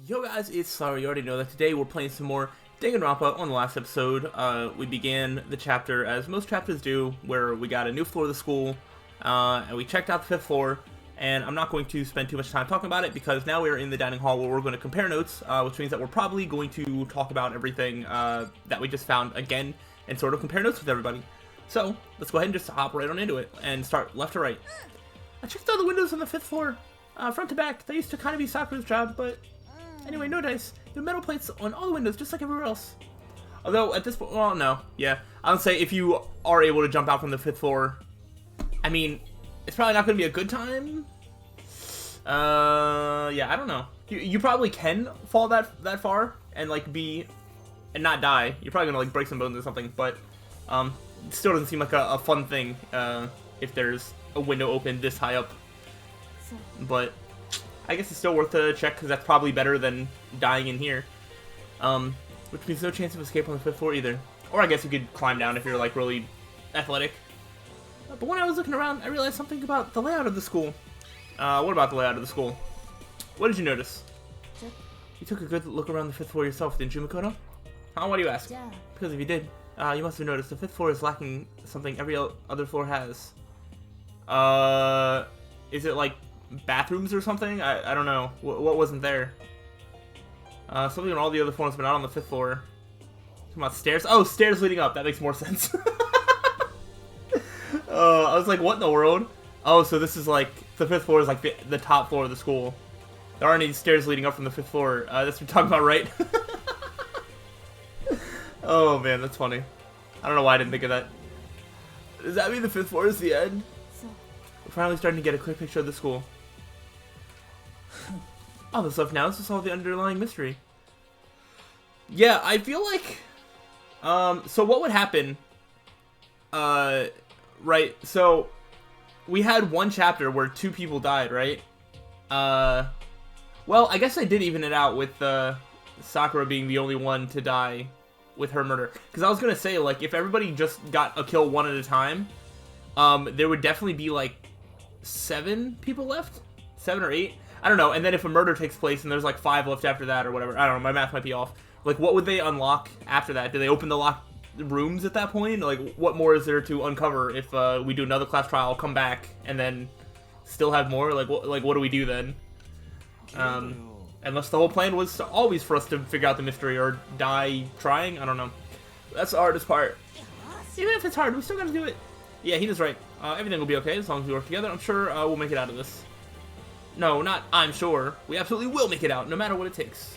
Yo guys, it's Slyroh. You already know that today we're playing some more Danganronpa. On the last episode, we began the chapter, as most chapters do, where we got a new floor of the school, and we checked out the 5th floor, and I'm not going to spend too much time talking about it, because now we're in the dining hall where we're going to compare notes, which means that we're probably going to talk about everything that we just found again, and sort of compare notes with everybody. So, let's go ahead and just hop right on into it, and start left to right. I checked all the windows on the 5th floor, front to back. That used to kind of be Sakura's job, but anyway, no dice. There are metal plates on all the windows, just like everywhere else. Although, at this point, well, no. Yeah. I would say if you are able to jump out from the 5th floor, I mean, it's probably not going to be a good time. Yeah, I don't know. You probably can fall that far and, like, and not die. You're probably going to, like, break some bones or something, but, it still doesn't seem like a fun thing, if there's a window open this high up. But I guess it's still worth a check, because that's probably better than dying in here. Which means no chance of escape on the 5th floor either. Or I guess you could climb down if you're, like, really athletic. But when I was looking around, I realized something about the layout of the school. What about the layout of the school? What did you notice? You took a good look around the 5th floor yourself, didn't you, Makoto? Huh? Why do you ask? Yeah. Because if you did, you must have noticed the 5th floor is lacking something every other floor has. Is it, like, bathrooms or something? I don't know. What wasn't there? Something on all the other floors, but not on the 5th floor. Talking about stairs? Oh, stairs leading up. That makes more sense. I was like, what in the world? Oh, so this is like, the 5th floor is like the top floor of the school. There aren't any stairs leading up from the 5th floor. That's what you're talking about, right? Oh man, that's funny. I don't know why I didn't think of that. Does that mean the 5th floor is the end? We're finally starting to get a clear picture of the school. All this stuff now is to solve the underlying mystery. Yeah, I feel like... so what would happen... right, so... We had one chapter where 2 people died, right? Well, I guess I did even it out with, Sakura being the only one to die with her murder. Because I was gonna say, like, if everybody just got a kill one at a time, there would definitely be, like, 7 people left? 7 or 8? I don't know, and then if a murder takes place and there's like 5 left after that or whatever, I don't know, my math might be off. Like, what would they unlock after that? Do they open the locked rooms at that point? Like, what more is there to uncover if we do another class trial, come back, and then still have more? Like, what do we do then? Unless the whole plan was always for us to figure out the mystery or die trying? I don't know. That's the hardest part. Even if it's hard, we still gotta do it. Yeah, he is right. Everything will be okay as long as we work together. I'm sure we'll make it out of this. No, not I'm sure. We absolutely will make it out, no matter what it takes.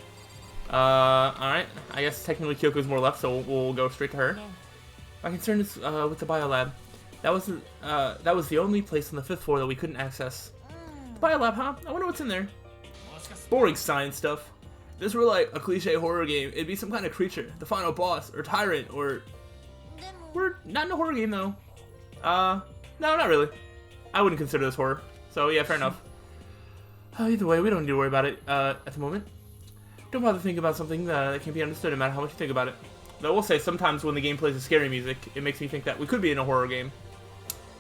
Alright. I guess technically Kyoko's more left, so we'll go straight to her. My concern is with the biolab. That was the only place on the 5th floor that we couldn't access. The biolab, huh? I wonder what's in there. Boring science stuff. If this were like a cliche horror game, it'd be some kind of creature, the final boss, or tyrant, or... We're not in a horror game, though. No, not really. I wouldn't consider this horror. So, yeah, fair enough. Either way, we don't need to worry about it at the moment. Don't bother thinking about something that can't be understood no matter how much you think about it. Though I will say, sometimes when the game plays a scary music, it makes me think that we could be in a horror game.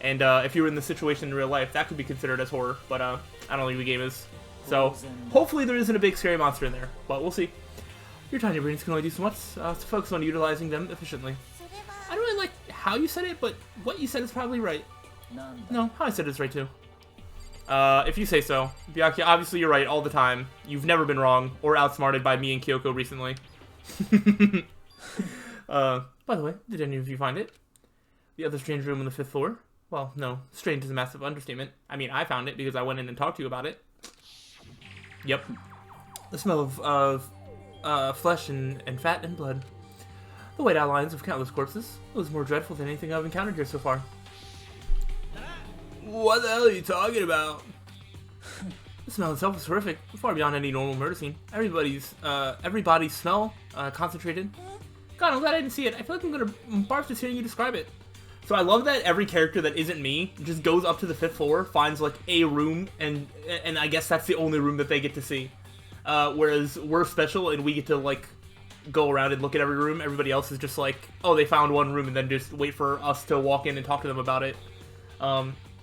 And if you were in this situation in real life, that could be considered as horror. But I don't think the game is. So, hopefully there isn't a big scary monster in there. But we'll see. Your tiny brains can only do so much, so focus on utilizing them efficiently. I don't really like how you said it, but what you said is probably right. No, how I said it's right too. If you say so. Byakuya, obviously you're right all the time. You've never been wrong or outsmarted by me and Kyoko recently. By the way, did any of you find it? The other strange room on the 5th floor? Well, no, strange is a massive understatement. I mean, I found it because I went in and talked to you about it. Yep. The smell of flesh and fat and blood. The white outlines of countless corpses. It was more dreadful than anything I've encountered here so far. What the hell are you talking about? The smell itself was horrific, far beyond any normal murder scene. Everybody's smell, concentrated. God, I'm glad I didn't see it. I feel like I'm gonna barf just hearing you describe it. So I love that every character that isn't me just goes up to the 5th floor, finds like a room, and I guess that's the only room that they get to see. Whereas we're special and we get to like go around and look at every room. Everybody else is just like, oh, they found one room and then just wait for us to walk in and talk to them about it.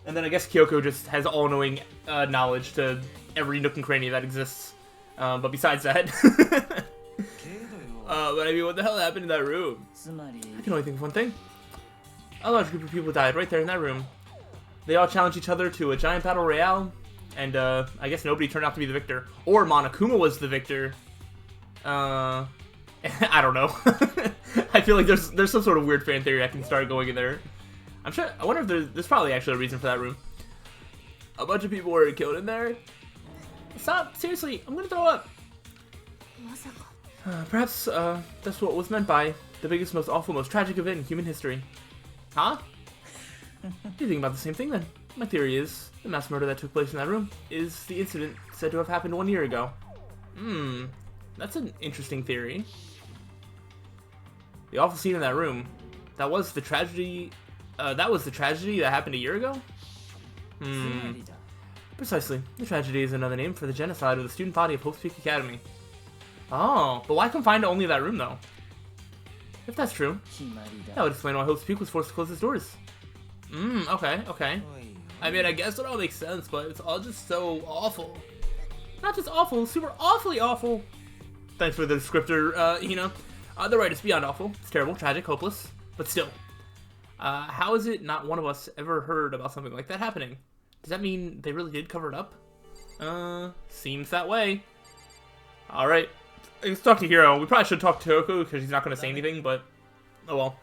And then I guess Kyoko just has all-knowing knowledge to every nook and cranny that exists. But besides that, but I mean, what the hell happened in that room? I can only think of one thing. A large group of people died right there in that room. They all challenged each other to a giant battle royale, and I guess nobody turned out to be the victor. Or Monokuma was the victor. I don't know. I feel like there's some sort of weird fan theory I can start going in there. I'm sure. I wonder if there's probably actually a reason for that room. A bunch of people were killed in there. Stop! Seriously, I'm gonna throw up. Perhaps that's what was meant by the biggest, most awful, most tragic event in human history. Huh? You think about the same thing then? My theory is the mass murder that took place in that room is the incident said to have happened 1 year ago. That's an interesting theory. The awful scene in that room, that was the tragedy. That was the tragedy that happened 1 year ago. Precisely. The tragedy is another name for the genocide of the student body of Hope's Peak Academy. Oh, but why confined to only that room though? If that's true, that would explain why Hope's Peak was forced to close its doors. Okay. I mean, I guess it all makes sense, but it's all just so awful. Not just awful, super awfully awful. Thanks for the descriptor, Hina. The right is beyond awful. It's terrible, tragic, hopeless, but still. How is it not one of us ever heard about something like that happening? Does that mean they really did cover it up? Seems that way. Alright, let's talk to Hiro. We probably should talk to Kyoko because she's not going to say anything, but oh well.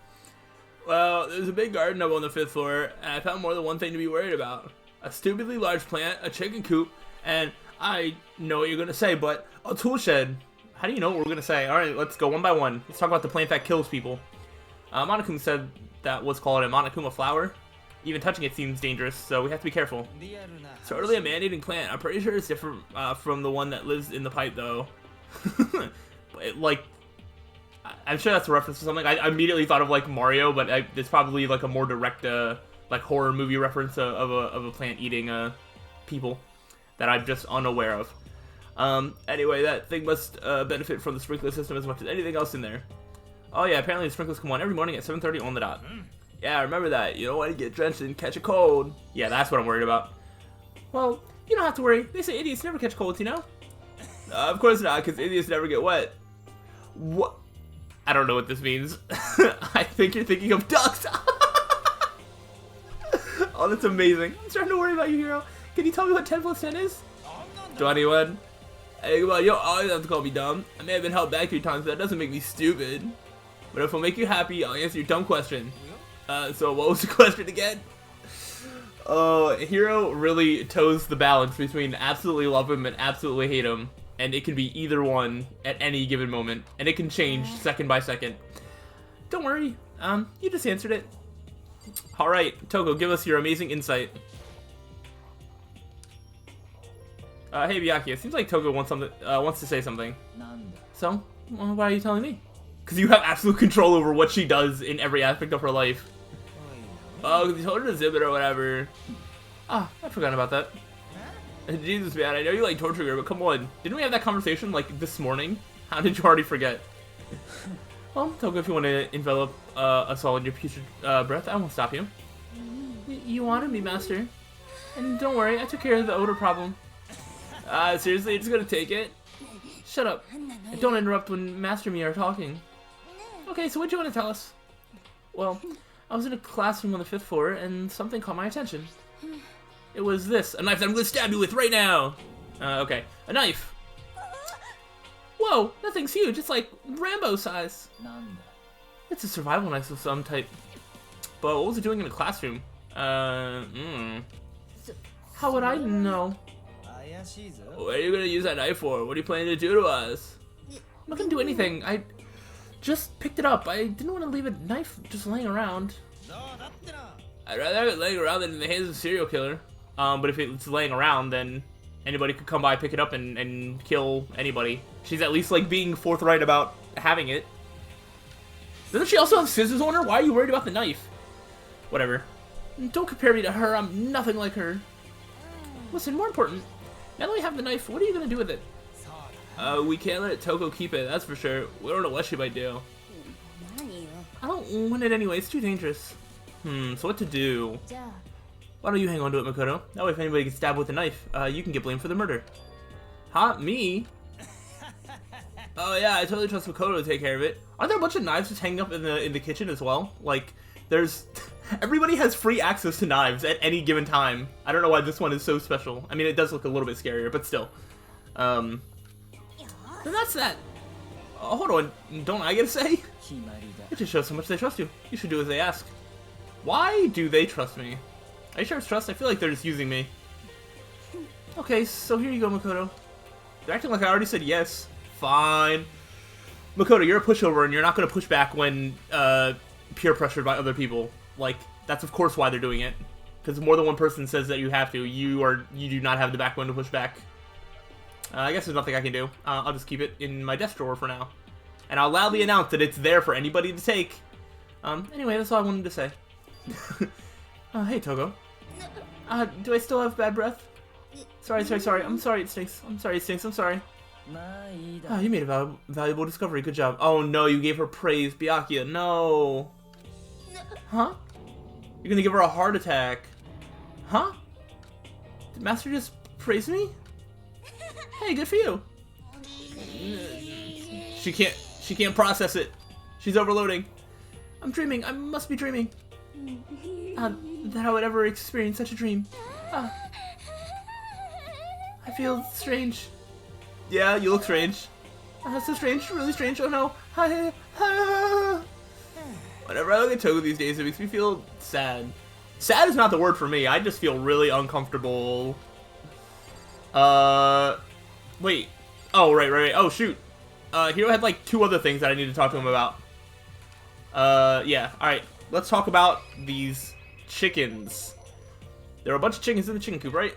Well, there's a big garden up on the 5th floor, and I found more than one thing to be worried about. A stupidly large plant, a chicken coop, and I know what you're going to say, but a tool shed. How do you know what we're going to say? Alright, let's go one by one. Let's talk about the plant that kills people. Monokuma said that was called a Monokuma flower. Even touching it seems dangerous, so we have to be careful. It's totally a man-eating plant. I'm pretty sure it's different from the one that lives in the pipe, though. I'm sure that's a reference to something. I immediately thought of like Mario, but it's probably like a more direct, like horror movie reference of a plant eating people that I'm just unaware of. Anyway, that thing must benefit from the sprinkler system as much as anything else in there. Oh yeah, apparently the sprinklers come on every morning at 7:30 on the dot. Yeah, I remember that. You don't want to get drenched and catch a cold. Yeah, that's what I'm worried about. Well, you don't have to worry. They say idiots never catch colds, you know? Of course not, because idiots never get wet. What? I don't know what this means. I think you're thinking of ducks. Oh, that's amazing. I'm starting to worry about you, Hiro. Can you tell me what 10 plus 10 is? 21. Hey, come on, you don't always have to call me dumb. I may have been held back a few times, but that doesn't make me stupid. But if I'll make you happy, I'll answer your dumb question. So what was the question again? Hiro really toes the balance between absolutely love him and absolutely hate him. And it can be either one at any given moment. And it can change second by second. Don't worry, you just answered it. Alright, Toko, give us your amazing insight. Hey Byakuya, it seems like Toko wants to say something. So, well, why are you telling me? Because you have absolute control over what she does in every aspect of her life. Oh, because you told her to zip it or whatever. Ah, I forgot about that. Jesus, man, I know you like torturing her, but come on. Didn't we have that conversation, like, this morning? How did you already forget? Well, Toko, if you want to envelop us all in your putrid breath, I won't stop you. You wanted me, Master. And don't worry, I took care of the odor problem. Seriously, you're just gonna take it? Shut up. And don't interrupt when Master and me are talking. Okay, so what do you want to tell us? Well, I was in a classroom on the 5th floor, and something caught my attention. It was this, a knife that I'm gonna stab you with right now! Okay, a knife! Whoa, that thing's huge, it's like Rambo size! It's a survival knife of some type. But what was it doing in a classroom? How would I know? What are you gonna use that knife for? What are you planning to do to us? I'm not gonna do anything, I just picked it up. I didn't want to leave a knife just laying around. I'd rather have it laying around than in the hands of a serial killer. But if it's laying around, then anybody could come by, pick it up, and kill anybody. She's at least, like, being forthright about having it. Doesn't she also have scissors on her? Why are you worried about the knife? Whatever. Don't compare me to her. I'm nothing like her. Listen, more important. Now that we have the knife, what are you going to do with it? We can't let Toko keep it, that's for sure. We don't know what she might do. I don't want it anyway, it's too dangerous. So what to do? Why don't you hang on to it, Makoto? That way if anybody gets stabbed with a knife, you can get blamed for the murder. Huh? Me? Oh yeah, I totally trust Makoto to take care of it. Aren't there a bunch of knives just hanging up in the kitchen as well? Like, there's... Everybody has free access to knives at any given time. I don't know why this one is so special. I mean, it does look a little bit scarier, but still. Then that's that. Hold on, don't I get a say? It just shows how much they trust you. You should do as they ask. Why do they trust me? Are you sure it's trust? I feel like they're just using me. Okay, so here you go, Makoto. They're acting like I already said yes. Fine. Makoto, you're a pushover, and you're not going to push back when peer pressured by other people. Like, that's of course why they're doing it. Because more than one person says that you have to, you do not have the backbone to push back. I guess there's nothing I can do. I'll just keep it in my desk drawer for now. And I'll loudly announce that it's there for anybody to take. Anyway, that's all I wanted to say. Hey, Togo. Do I still have bad breath? Sorry. I'm sorry it stinks. I'm sorry. You made a valuable discovery. Good job. Oh no, you gave her praise. Byakuya, no. Huh? You're gonna give her a heart attack. Huh? Did Master just praise me? Hey, good for you. She can't process it. She's overloading. I'm dreaming. I must be dreaming. That I would ever experience such a dream. I feel strange. Yeah, you look strange. So strange, really strange. Oh no. Whenever I look at Togo these days, it makes me feel sad. Sad is not the word for me. I just feel really uncomfortable. Wait. Oh, right. Oh, shoot. Hiro had like 2 other things that I need to talk to him about. Yeah. Alright. Let's talk about these chickens. There are a bunch of chickens in the chicken coop, right?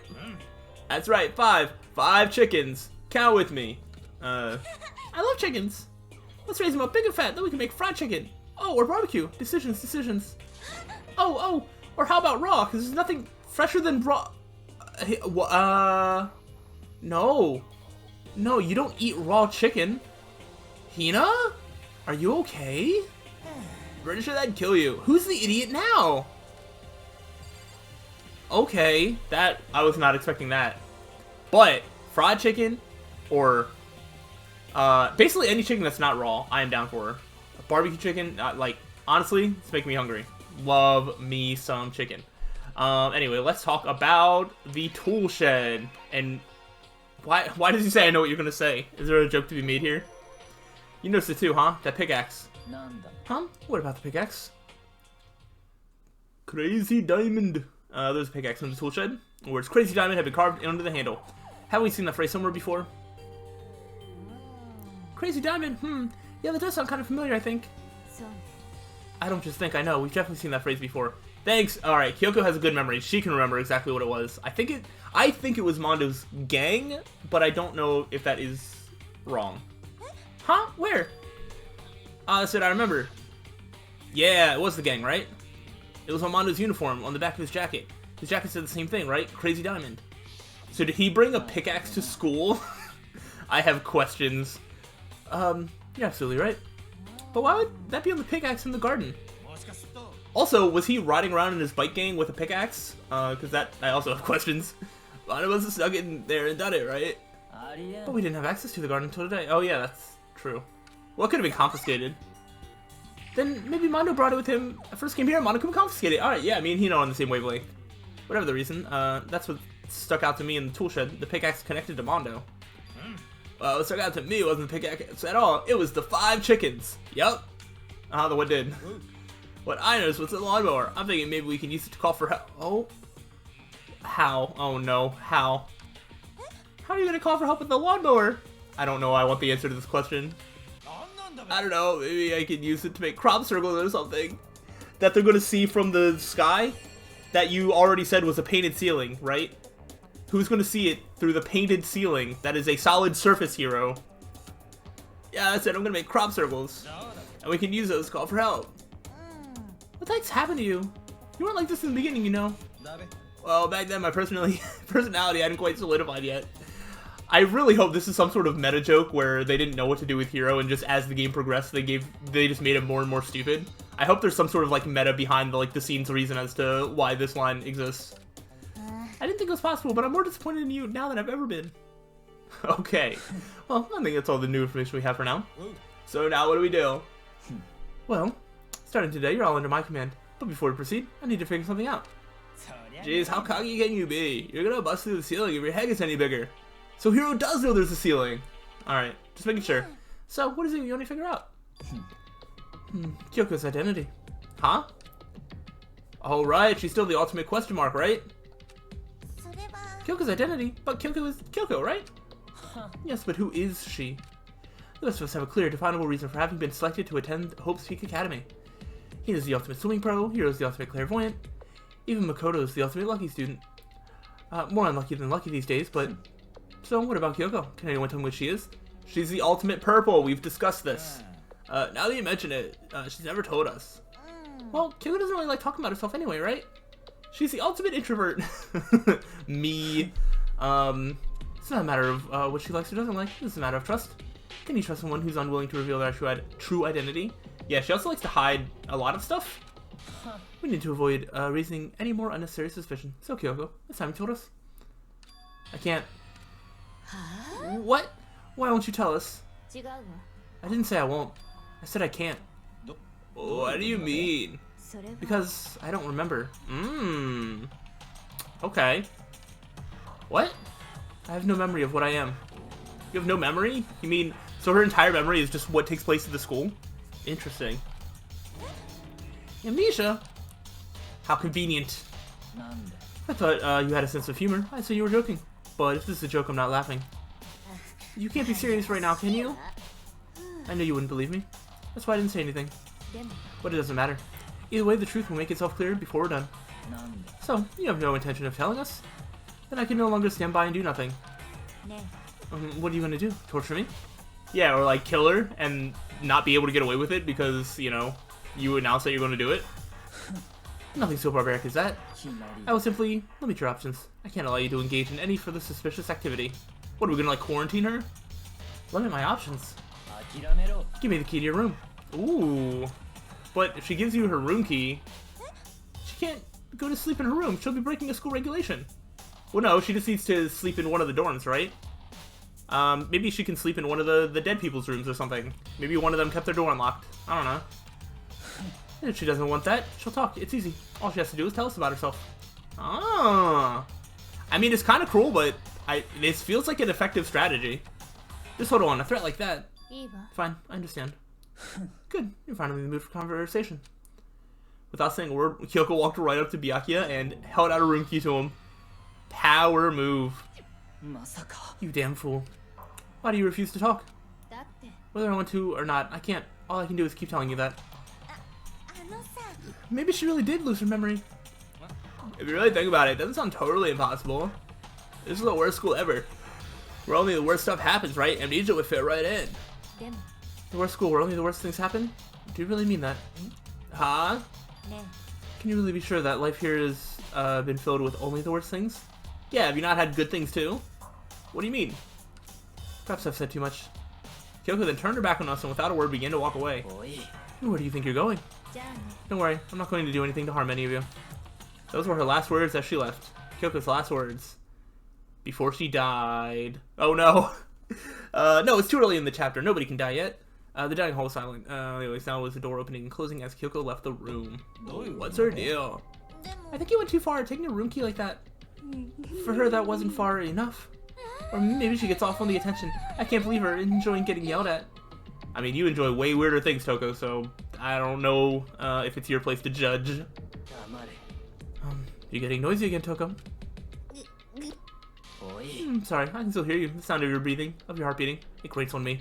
That's right. 5 chickens. Count with me. I love chickens. Let's raise them up big and fat, then we can make fried chicken. Oh, or barbecue. Decisions. Oh, or how about raw? Because there's nothing fresher than raw. No, you don't eat raw chicken. Hina? Are you okay? Pretty sure that'd kill you. Who's the idiot now? Okay, I was not expecting that. But, fried chicken, or, basically any chicken that's not raw, I am down for. Barbecue chicken, like, honestly, it's making me hungry. Love me some chicken. Anyway, let's talk about the tool shed. And why does he say I know what you're gonna say? Is there a joke to be made here? You noticed it too, huh? That pickaxe. Huh? What about the pickaxe? Crazy diamond. There's a pickaxe in the tool shed. Words crazy diamond have been carved into the handle. Haven't we seen that phrase somewhere before? Crazy diamond, yeah, that does sound kind of familiar, I think. I don't just think, I know. We've definitely seen that phrase before. Thanks. Alright, Kyoko has a good memory. She can remember exactly what it was. I think it was Mondo's gang, but I don't know if that is wrong. Huh? Where? I said I remember. Yeah, it was the gang, right? It was on Mondo's uniform on the back of his jacket. His jacket said the same thing, right? Crazy diamond. So did he bring a pickaxe to school? I have questions. You're absolutely right. But why would that be on the pickaxe in the garden? Also, was he riding around in his bike gang with a pickaxe? Because I also have questions. One of us has snuck in there and done it, right? But we didn't have access to the garden until today. Oh yeah, that's true. Well, it could have been confiscated. Then maybe Mondo brought it with him. I first came here, Mondo could confiscate it. Alright, yeah, me and Hino are on the same wavelength. Whatever the reason, that's what stuck out to me in the tool shed. The pickaxe connected to Mondo. Well, what stuck out to me wasn't the pickaxe at all. It was the 5 chickens. Yup. The what did. What I noticed was the lawnmower. I'm thinking maybe we can use it to call for help. Oh. How? Oh no. How? How are you gonna call for help with the lawnmower? I don't know. I want the answer to this question. I don't know. Maybe I could use it to make crop circles or something. That they're gonna see from the sky? That you already said was a painted ceiling, right? Who's gonna see it through the painted ceiling? That is a solid surface, Hero. Yeah, that's it. I'm gonna make crop circles. And we can use those to call for help. What the heck's happened to you? You weren't like this in the beginning, you know? Well, back then my personality hadn't quite solidified yet. I really hope this is some sort of meta joke where they didn't know what to do with Hero, and just as the game progressed, they just made him more and more stupid. I hope there's some sort of like meta behind the scenes reason as to why this line exists. I didn't think it was possible, but I'm more disappointed in you now than I've ever been. Okay. Well, I think that's all the new information we have for now. So now what do we do? Well, starting today, you're all under my command. But before we proceed, I need to figure something out. Jeez, how cocky can you be? You're gonna bust through the ceiling if your head gets any bigger. So Hiro does know there's a ceiling. Alright, just making sure. So, what is it you want to figure out? Kyoko's identity. Huh? Alright, she's still the ultimate question mark, right? Kyoko's identity? But Kyoko is Kyoko, right? Yes, but who is she? The rest of us have a clear, definable reason for having been selected to attend Hope's Peak Academy. Hina's the ultimate swimming pro, Hiro's the ultimate clairvoyant, even Makoto's the ultimate lucky student. More unlucky than lucky these days, but... So, what about Kyoko? Can anyone tell me what she is? She's the ultimate purple, we've discussed this. Now that you mention it, she's never told us. Well, Kyoko doesn't really like talking about herself anyway, right? She's the ultimate introvert. Me. It's not a matter of what she likes or doesn't like, it's a matter of trust. Can you trust someone who's unwilling to reveal their true identity? Yeah, she also likes to hide a lot of stuff. We need to avoid raising any more unnecessary suspicion. So, Kyoko, it's time you told us. I can't. What? Why won't you tell us? I didn't say I won't. I said I can't. What do you mean? Because I don't remember. Okay. What? I have no memory of what I am. You have no memory? You mean, so her entire memory is just what takes place at the school? Interesting. Amnesia? How convenient. I thought you had a sense of humor. I said you were joking. But if this is a joke, I'm not laughing. You can't be serious right now, can you? I knew you wouldn't believe me. That's why I didn't say anything. But it doesn't matter. Either way, the truth will make itself clear before we're done. So, you have no intention of telling us? Then I can no longer stand by and do nothing. What are you gonna do? Torture me? Yeah, or like kill her and not be able to get away with it because, you know, you announced that you're gonna do it? Nothing so barbaric as that. I will simply limit your options. I can't allow you to engage in any further suspicious activity. What, are we gonna like quarantine her? Limit my options. Give me the key to your room. Ooh. But if she gives you her room key, she can't go to sleep in her room. She'll be breaking a school regulation. Well, no, she just needs to sleep in one of the dorms, right? Maybe she can sleep in one of the dead people's rooms or something. Maybe one of them kept their door unlocked. I don't know. And if she doesn't want that, she'll talk. It's easy. All she has to do is tell us about herself. Ah. I mean, it's kind of cruel, but this feels like an effective strategy. Just hold on, a threat like that. Fine, I understand. Good, you're finally in the mood for conversation. Without saying a word, Kyoko walked right up to Byakuya and held out a room key to him. Power move. You damn fool. Why do you refuse to talk? Whether I want to or not, I can't. All I can do is keep telling you that. Maybe she really did lose her memory. If you really think about it, it doesn't sound totally impossible. This is the worst school ever. Where only the worst stuff happens, right? Amnesia would fit right in. The worst school where only the worst things happen? Do you really mean that? Huh? Can you really be sure that life here has been filled with only the worst things? Yeah, have you not had good things too? What do you mean? Perhaps I've said too much. Kyoko then turned her back on us and without a word began to walk away. Where do you think you're going? Don't worry, I'm not going to do anything to harm any of you. Those were her last words as she left. Kyoko's last words. Before she died. Oh no. No, it's too early in the chapter. Nobody can die yet. The dining hall was silent. Anyways, now was the door opening and closing as Kyoko left the room. What's her deal? I think you went too far taking a room key like that. For her, that wasn't far enough. Or maybe she gets off on the attention. I can't believe her enjoying getting yelled at. I mean, you enjoy way weirder things, Toko, so I don't know if it's your place to judge. You're getting noisy again, Toko. Sorry, I can still hear you. The sound of your breathing, of your heart beating. It grates on me.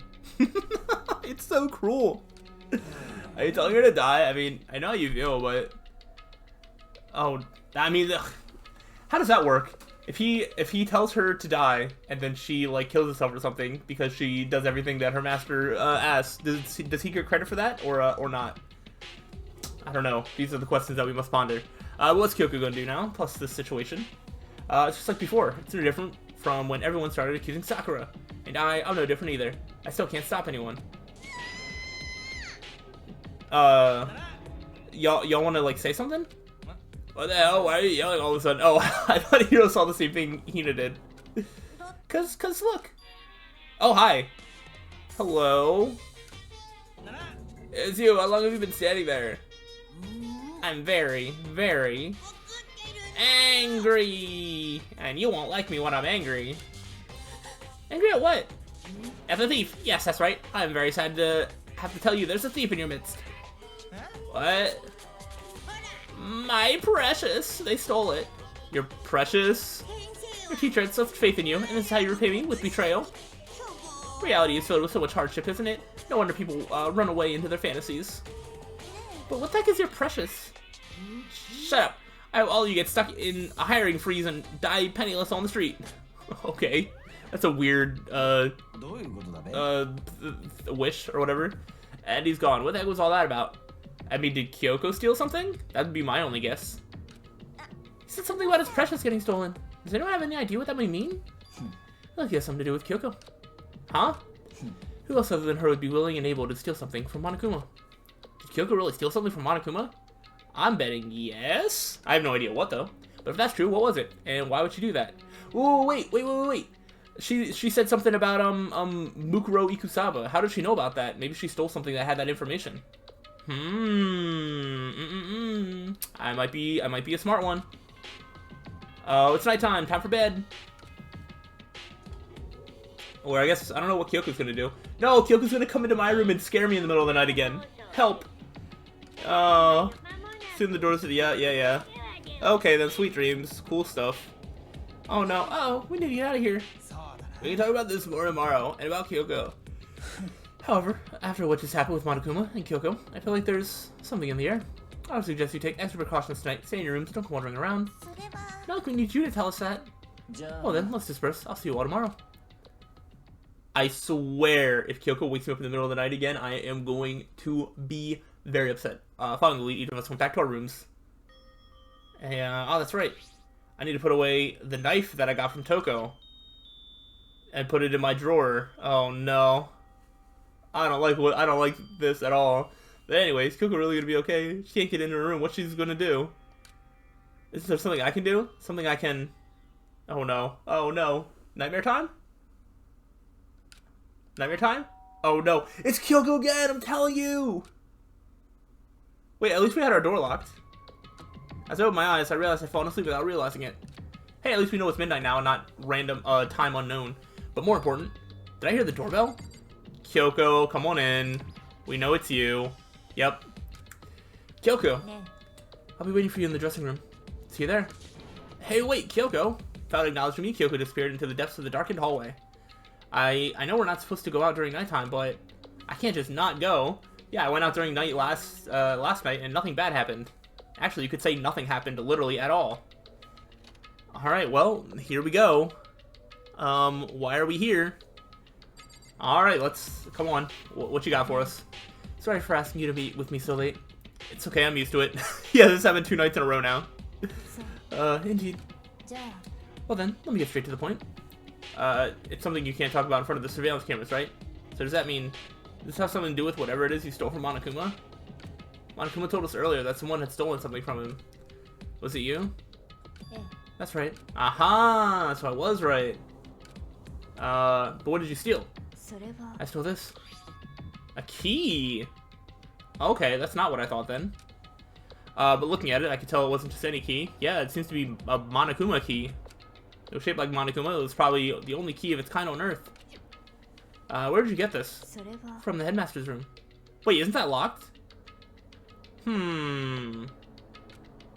It's so cruel. Are you telling her to die? I mean, I know how you feel, but... Oh, I mean, how does that work? If he tells her to die, and then she, like, kills herself or something, because she does everything that her master asks, does he get credit for that, or not? I don't know. These are the questions that we must ponder. What's Kyoko gonna do now, plus this situation? It's just like before. It's no different from when everyone started accusing Sakura. And I'm no different either. I still can't stop anyone. Y'all wanna, like, say something? What the hell? Why are you yelling all of a sudden? Oh, I thought Hiro saw the same thing Hina did. Cause look. Oh, hi. Hello. It's you. How long have you been standing there? I'm very, very angry. And you won't like me when I'm angry. Angry at what? At the thief. Yes, that's right. I'm very sad to have to tell you there's a thief in your midst. What? My precious. They stole it. Your precious? Your teacher had such faith in you, and this is how you repay me with betrayal. Reality is filled with so much hardship, isn't it? No wonder people run away into their fantasies. But what the heck is your precious? Shut up. I have all you get stuck in a hiring freeze and die penniless on the street. Okay. That's a weird, wish or whatever. And he's gone. What the heck was all that about? I mean, did Kyoko steal something? That'd be my only guess. He said something about his precious getting stolen. Does anyone have any idea what that might mean? Well, he has something to do with Kyoko. Huh? Who else other than her would be willing and able to steal something from Monokuma? Did Kyoko really steal something from Monokuma? I'm betting yes. I have no idea what though. But if that's true, what was it? And why would she do that? Ooh, wait. She said something about Mukuro Ikusaba. How did she know about that? Maybe she stole something that had that information. I might be a smart one. Oh, it's nighttime. Time for bed. Or I guess I don't know what Kyoko's gonna do. No, Kyoko's gonna come into my room and scare me in the middle of the night again. Help. Soon the doors to the yeah. Okay, then sweet dreams. Cool stuff. Oh no. Oh, we need to get out of here. We can talk about this more tomorrow, and about Kyoko. However, after what just happened with Monokuma and Kyoko, I feel like there's something in the air. I would suggest you take extra precautions tonight. Stay in your rooms, don't go wandering around. Not like we need you to tell us that. Well then, let's disperse. I'll see you all tomorrow. I swear, if Kyoko wakes me up in the middle of the night again, I am going to be very upset. Following the lead, each of us went back to our rooms. And, oh, that's right. I need to put away the knife that I got from Toko. And put it in my drawer. Oh no. I don't like this at all. But anyways, Kyoko really gonna be okay? She can't get into her room. What she's gonna do? Is there something I can do? Something I can... Oh no. Oh no. Nightmare time? Nightmare time? Oh no. It's Kyoko again! I'm telling you! Wait, at least we had our door locked. As I opened my eyes, I realized I'd fallen asleep without realizing it. Hey, at least we know it's midnight now and not random, time unknown. But more important, did I hear the doorbell? Kyoko, come on in. We know it's you. Yep. Kyoko. I'll be waiting for you in the dressing room. See you there. Hey, wait, Kyoko. Without acknowledging me, Kyoko disappeared into the depths of the darkened hallway. I know we're not supposed to go out during nighttime, but I can't just not go. Yeah, I went out during night last night and nothing bad happened. Actually, you could say nothing happened literally at all. Alright, well, here we go. Why are we here? Alright, come on. What you got for us? Sorry for asking you to meet with me so late. It's okay, I'm used to it. Yeah, this happened 2 nights in a row now. Indeed. Well then, let me get straight to the point. It's something you can't talk about in front of the surveillance cameras, right? So does that mean, does this have something to do with whatever it is you stole from Monokuma? Monokuma told us earlier that someone had stolen something from him. Was it you? Yeah. That's right. Aha! So I was right. But what did you steal? I stole this. A key! Okay, that's not what I thought then. But looking at it, I could tell it wasn't just any key. Yeah, it seems to be a Monokuma key. It was shaped like Monokuma. It was probably the only key of its kind on Earth. Where did you get this? From the headmaster's room. Wait, isn't that locked?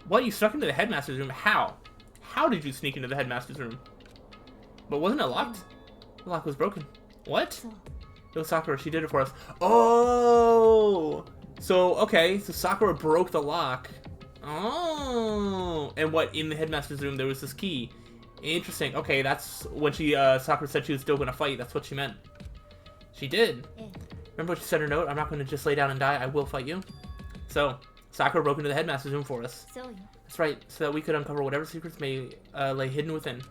What? You snuck into the headmaster's room? How? How did you sneak into the headmaster's room? But wasn't it locked? The lock was broken. What? It was Sakura. She did it for us. Oh! So, okay. So Sakura broke the lock. Oh! And what? In the headmaster's room, there was this key. Interesting. Okay, that's when Sakura said she was still going to fight. That's what she meant. She did. Remember what she said in her note? I'm not going to just lay down and die. I will fight you. So, Sakura broke into the headmaster's room for us. That's right. So that we could uncover whatever secrets may lay hidden within.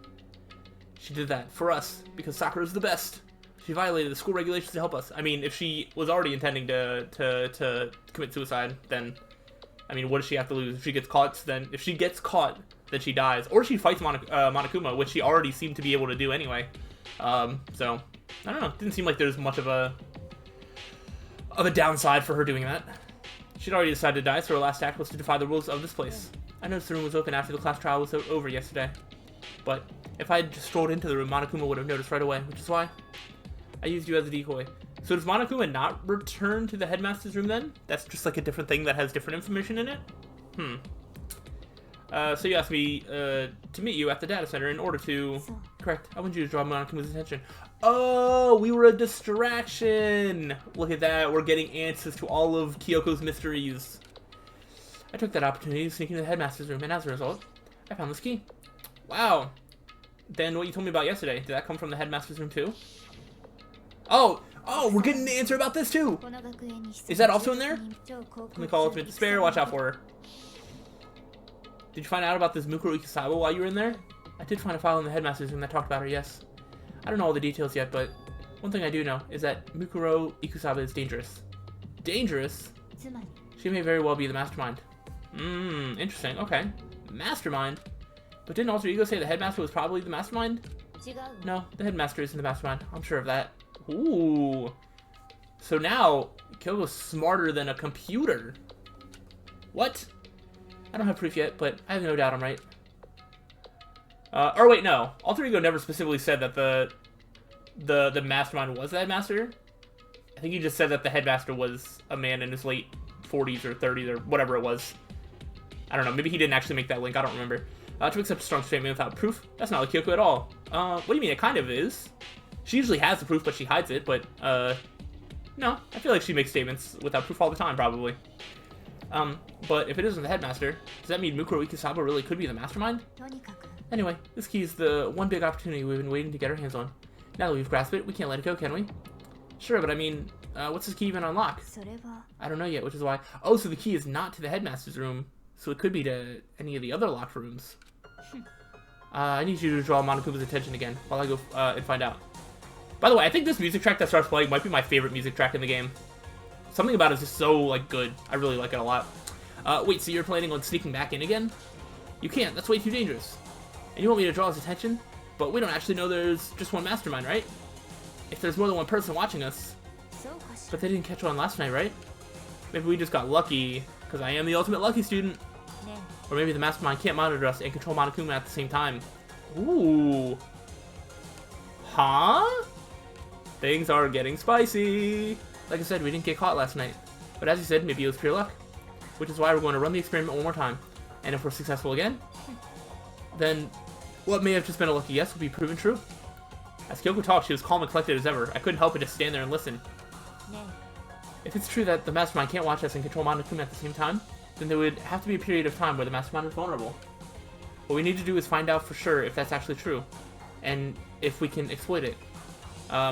She did that for us because Sakura's the best. She violated the school regulations to help us. I mean, if she was already intending to commit suicide, then, I mean, what does she have to lose? If she gets caught, then then she dies. Or she fights Monokuma, which she already seemed to be able to do anyway. So, I don't know. Didn't seem like there's much of a downside for her doing that. She'd already decided to die, so her last act was to defy the rules of this place. I noticed the room was open after the class trial was over yesterday. But if I had just strolled into the room, Monokuma would have noticed right away, which is why I used you as a decoy. So does Monokuma not return to the headmaster's room then? That's just like a different thing that has different information in it? So you asked me to meet you at the data center in order to... Correct. I wanted you to draw Monokuma's attention. Oh, we were a distraction! Look at that. We're getting answers to all of Kyoko's mysteries. I took that opportunity to sneak into the headmaster's room, and as a result, I found this key. Wow. Then what you told me about yesterday, did that come from the headmaster's room too? Oh, we're getting the answer about this too! Is that also in there? Let me call Ultimate Despair, watch out for her. Did you find out about this Mukuro Ikusaba while you were in there? I did find a file in the headmaster's room that talked about her, yes. I don't know all the details yet, but one thing I do know is that Mukuro Ikusaba is dangerous. Dangerous? She may very well be the mastermind. Interesting, okay. Mastermind? But didn't Alter Ego say the headmaster was probably the mastermind? No, the headmaster isn't the mastermind. I'm sure of that. Ooh. So now, Kyoko's smarter than a computer. What? I don't have proof yet, but I have no doubt I'm right. Or wait, no. Alter Ego never specifically said that the mastermind was the headmaster. I think he just said that the headmaster was a man in his late 40s or 30s or whatever it was. I don't know. Maybe he didn't actually make that link. I don't remember. To accept a strong statement without proof? That's not like Kyoko at all. What do you mean? It kind of is. She usually has the proof, but she hides it. But, no. I feel like she makes statements without proof all the time, probably. But if it isn't the headmaster, does that mean Mukuro Ikusaba really could be the mastermind? Anyway, this key is the one big opportunity we've been waiting to get our hands on. Now that we've grasped it, we can't let it go, can we? Sure, but I mean, what's this key even unlock? I don't know yet, which is why... Oh, so the key is not to the headmaster's room, so it could be to any of the other locked rooms. I need you to draw Monokuma's attention again while I go and find out. By the way, I think this music track that starts playing might be my favorite music track in the game. Something about it is just so, like, good. I really like it a lot. Wait, so you're planning on sneaking back in again? You can't. That's way too dangerous. And you want me to draw his attention? But we don't actually know there's just one mastermind, right? If there's more than one person watching us. But they didn't catch on last night, right? Maybe we just got lucky, because I am the ultimate lucky student. Or maybe the mastermind can't monitor us and control Monokuma at the same time. Ooh. Huh? Things are getting spicy. Like I said, we didn't get caught last night. But as you said, maybe it was pure luck. Which is why we're going to run the experiment one more time. And if we're successful again, then what may have just been a lucky guess will be proven true. As Kyoko talked, she was calm and collected as ever. I couldn't help but just stand there and listen. If it's true that the mastermind can't watch us and control Monokuma at the same time, then there would have to be a period of time where the mastermind is vulnerable. What we need to do is find out for sure if that's actually true. And if we can exploit it.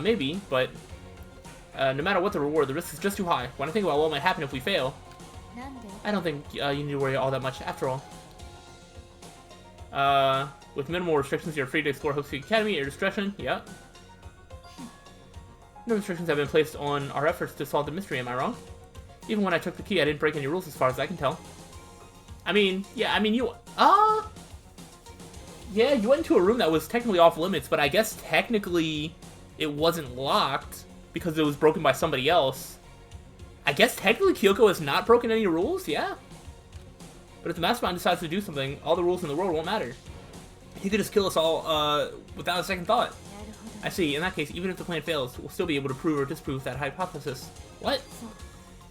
Maybe, but no matter what the reward, the risk is just too high. When I think about what might happen if we fail, I don't think you need to worry all that much after all. With minimal restrictions, you're free to explore Hokuseki Academy at your discretion. Yeah. No restrictions have been placed on our efforts to solve the mystery, am I wrong? Even when I took the key, I didn't break any rules as far as I can tell. I mean, yeah, I mean, you... Yeah, you went into a room that was technically off limits, but I guess technically it wasn't locked because it was broken by somebody else. I guess technically Kyoko has not broken any rules, yeah? But if the mastermind decides to do something, all the rules in the world won't matter. He could just kill us all without a second thought. I see. In that case, even if the plan fails, we'll still be able to prove or disprove that hypothesis. What?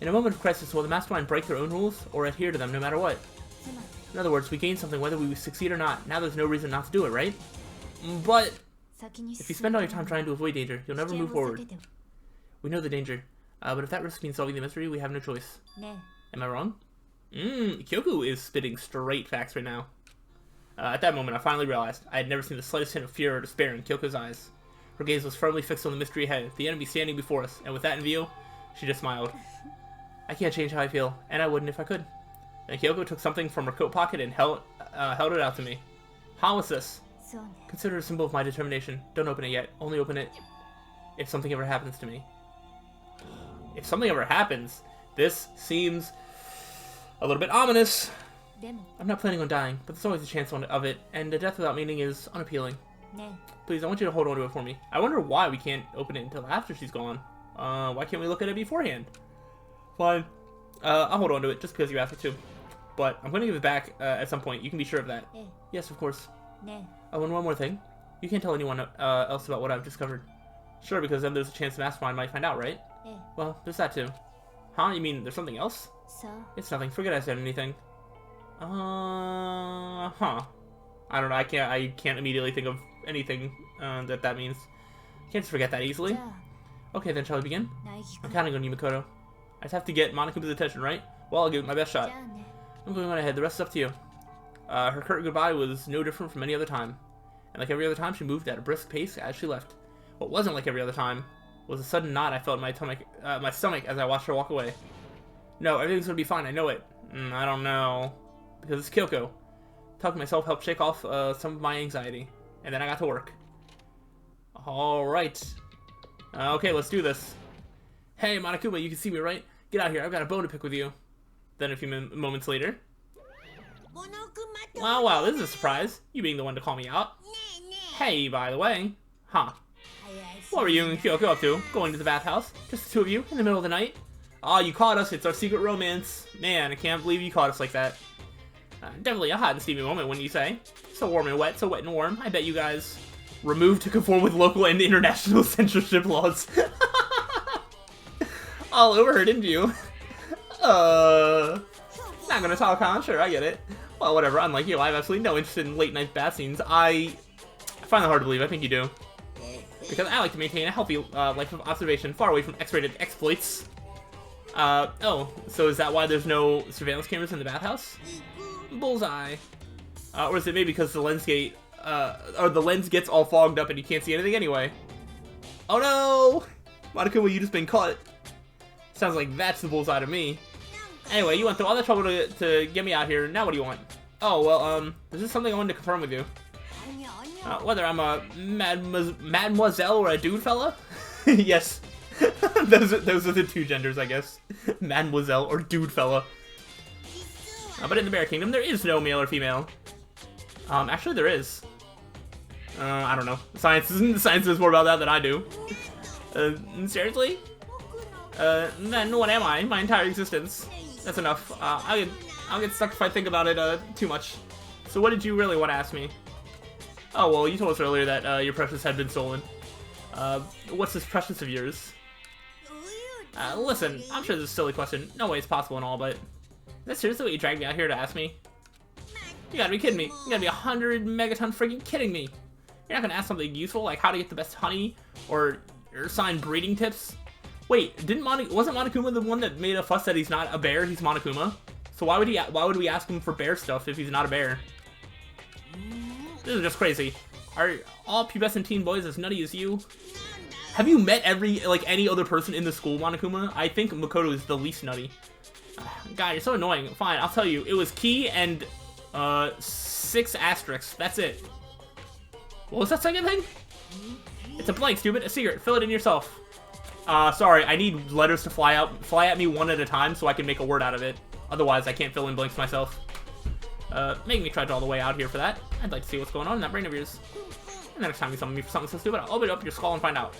In a moment of crisis, will the mastermind break their own rules or adhere to them no matter what? In other words, we gain something whether we succeed or not. Now there's no reason not to do it, right? But if you spend all your time trying to avoid danger, you'll never move forward. We know the danger, but if that risk means solving the mystery, we have no choice. Am I wrong? Kyoko is spitting straight facts right now. At that moment, I finally realized I had never seen the slightest hint of fear or despair in Kyoko's eyes. Her gaze was firmly fixed on the mystery ahead, the enemy standing before us, and with that in view, she just smiled. I can't change how I feel, and I wouldn't if I could. Then Kyoko took something from her coat pocket and held it out to me. How was this? Consider it a symbol of my determination. Don't open it yet. Only open it if something ever happens to me. If something ever happens, this seems a little bit ominous. I'm not planning on dying, but there's always a chance of it, and a death without meaning is unappealing. Please, I want you to hold on to it for me. I wonder why we can't open it until after she's gone. Why can't we look at it beforehand? Fine. I'll hold on to it just because you asked me to. But I'm going to give it back at some point. You can be sure of that. Yes, of course. Oh, and one more thing. You can't tell anyone else about what I've discovered. Sure, because then there's a chance the mastermind might find out, right? Well, there's that too. Huh? You mean there's something else? It's nothing. Forget I said anything. Huh. I don't know. I can't immediately think of anything that means. Can't just forget that easily. Okay, then shall we begin? I'm counting on you, Makoto. I just have to get Monokuma's attention, right? Well, I'll give it my best shot. I'm going on ahead. The rest is up to you. Her curt goodbye was no different from any other time. And like every other time, she moved at a brisk pace as she left. What wasn't like every other time was a sudden knot I felt in my stomach as I watched her walk away. No, everything's gonna be fine. I know it. I don't know. Because it's Kyoko. Talking to myself helped shake off some of my anxiety. And then I got to work. Alright. Okay, let's do this. Hey, Monokuma, you can see me, right? Get out here. I've got a bone to pick with you. Then a few moments later. Wow, this is a surprise. You being the one to call me out. Hey, by the way. Huh. What were you and Kyoko up to? Going to the bathhouse? Just the two of you in the middle of the night? Aw, you caught us. It's our secret romance. Man, I can't believe you caught us like that. Definitely a hot and steamy moment, wouldn't you say? So warm and wet, so wet and warm. I bet you guys removed to conform with local and international censorship laws. All over her, didn't you? Not gonna talk, huh? Sure, I get it. Well, whatever. Unlike you, I have absolutely no interest in late-night bath scenes. I find that hard to believe. I think you do. Because I like to maintain a healthy life of observation, far away from X-rated exploits. Oh, so is that why there's no surveillance cameras in the bathhouse? Bullseye. Or is it maybe because the lens gate, or the lens gets all fogged up and you can't see anything anyway? Oh no! Monokuma, you just been caught. Sounds like that's the bullseye to me. Anyway, you went through all the trouble to get me out here. Now what do you want? Oh, well, this is something I wanted to confirm with you. Whether I'm a mademoiselle or a dude fella? Yes. those are the two genders, I guess. Mademoiselle or dude fella. But in the Bear Kingdom, there is no male or female. Actually, there is. I don't know. Science knows more about that than I do. Seriously? Then what am I? My entire existence. That's enough. I'll get stuck if I think about it too much. So what did you really want to ask me? Oh, well, you told us earlier that your precious had been stolen. What's this precious of yours? Listen, I'm sure this is a silly question. No way it's possible and all, but... Is that seriously what you dragged me out here to ask me? You gotta be kidding me. You gotta be 100 megaton freaking kidding me. You're not gonna ask something useful like how to get the best honey or assign breeding tips? Wait, wasn't Monokuma the one that made a fuss that he's not a bear? He's Monokuma. So why would we ask him for bear stuff if he's not a bear? This is just crazy. Are all pubescent teen boys as nutty as you? Have you met any other person in the school, Monokuma? I think Makoto is the least nutty. God, you're so annoying. Fine, I'll tell you. It was key and 6 asterisks. That's it. What was that second thing? It's a blank, stupid. A secret. Fill it in yourself. Sorry, I need letters to fly at me one at a time so I can make a word out of it. Otherwise, I can't fill in blanks myself. Make me trudge all the way out here for that. I'd like to see what's going on in that brain of yours. And the next time you summon me for something so stupid, I'll open it up your skull and find out.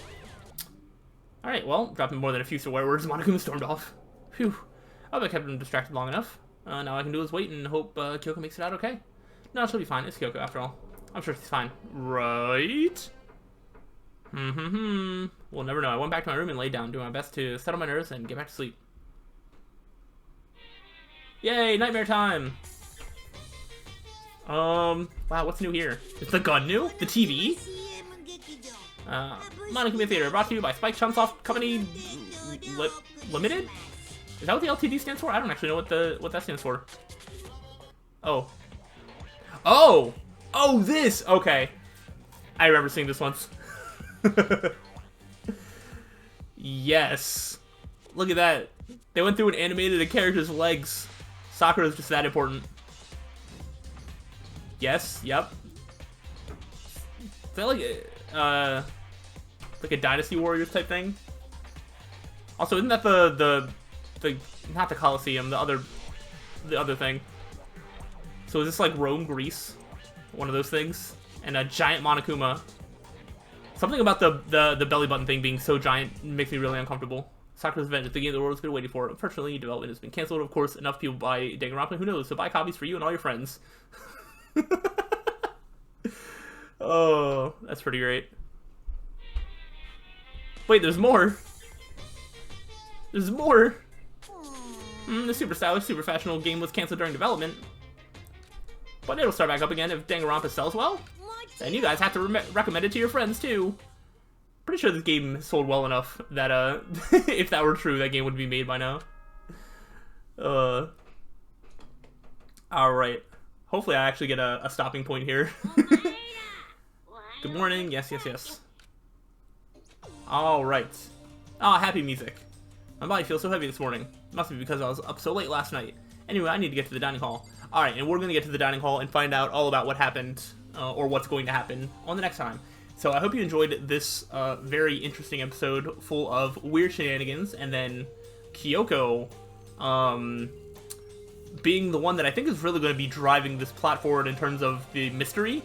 Alright, well, dropping more than a few swear words, Monokuma stormed off. Phew. I hope I kept him distracted long enough. Now all I can do is wait and hope Kyoko makes it out okay. No, she'll be fine. It's Kyoko, after all. I'm sure she's fine. Right? We'll never know. I went back to my room and laid down, doing my best to settle my nerves and get back to sleep. Yay, nightmare time! Wow, what's new here? Is the gun new? The TV? Monokuma Theater, brought to you by Spike Chunsoft Company Limited? Is that what the LTD stands for? I don't actually know what that stands for. Oh. Oh! Oh, this! Okay. I remember seeing this once. Yes. Look at that. They went through and animated a character's legs. Sakura is just that important. Yes, yep. Is that like a Dynasty Warriors type thing? Also, isn't that the not the Colosseum, the other thing? So is this like Rome, Greece? One of those things? And a giant Monokuma. Something about the belly button thing being so giant makes me really uncomfortable. Sakura's Revenge is the game the world has been waiting for. Unfortunately, development has been canceled. Of course, enough people buy Danganronpa. Who knows? So buy copies for you and all your friends. Oh, that's pretty great. Wait, there's more. There's more. The super stylish, super fashionable game was canceled during development. But it'll start back up again if Danganronpa sells well. And you guys have to recommend it to your friends too. Pretty sure this game sold well enough that if that were true, that game would be made by now. Alright. Hopefully I actually get a stopping point here. Good morning. Yes, yes, yes. Alright. Ah, happy music. My body feels so heavy this morning. Must be because I was up so late last night. Anyway, I need to get to the dining hall. Alright, and we're going to get to the dining hall and find out all about what happened, or what's going to happen on the next time. So I hope you enjoyed this very interesting episode full of weird shenanigans, and then Kyoko being the one that I think is really going to be driving this plot forward in terms of the mystery,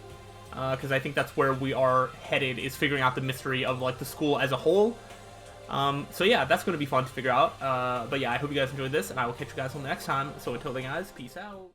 because I think that's where we are headed, is figuring out the mystery of like the school as a whole. So yeah, that's going to be fun to figure out. But yeah, I hope you guys enjoyed this, and I will catch you guys on the next time. So until then, guys, peace out.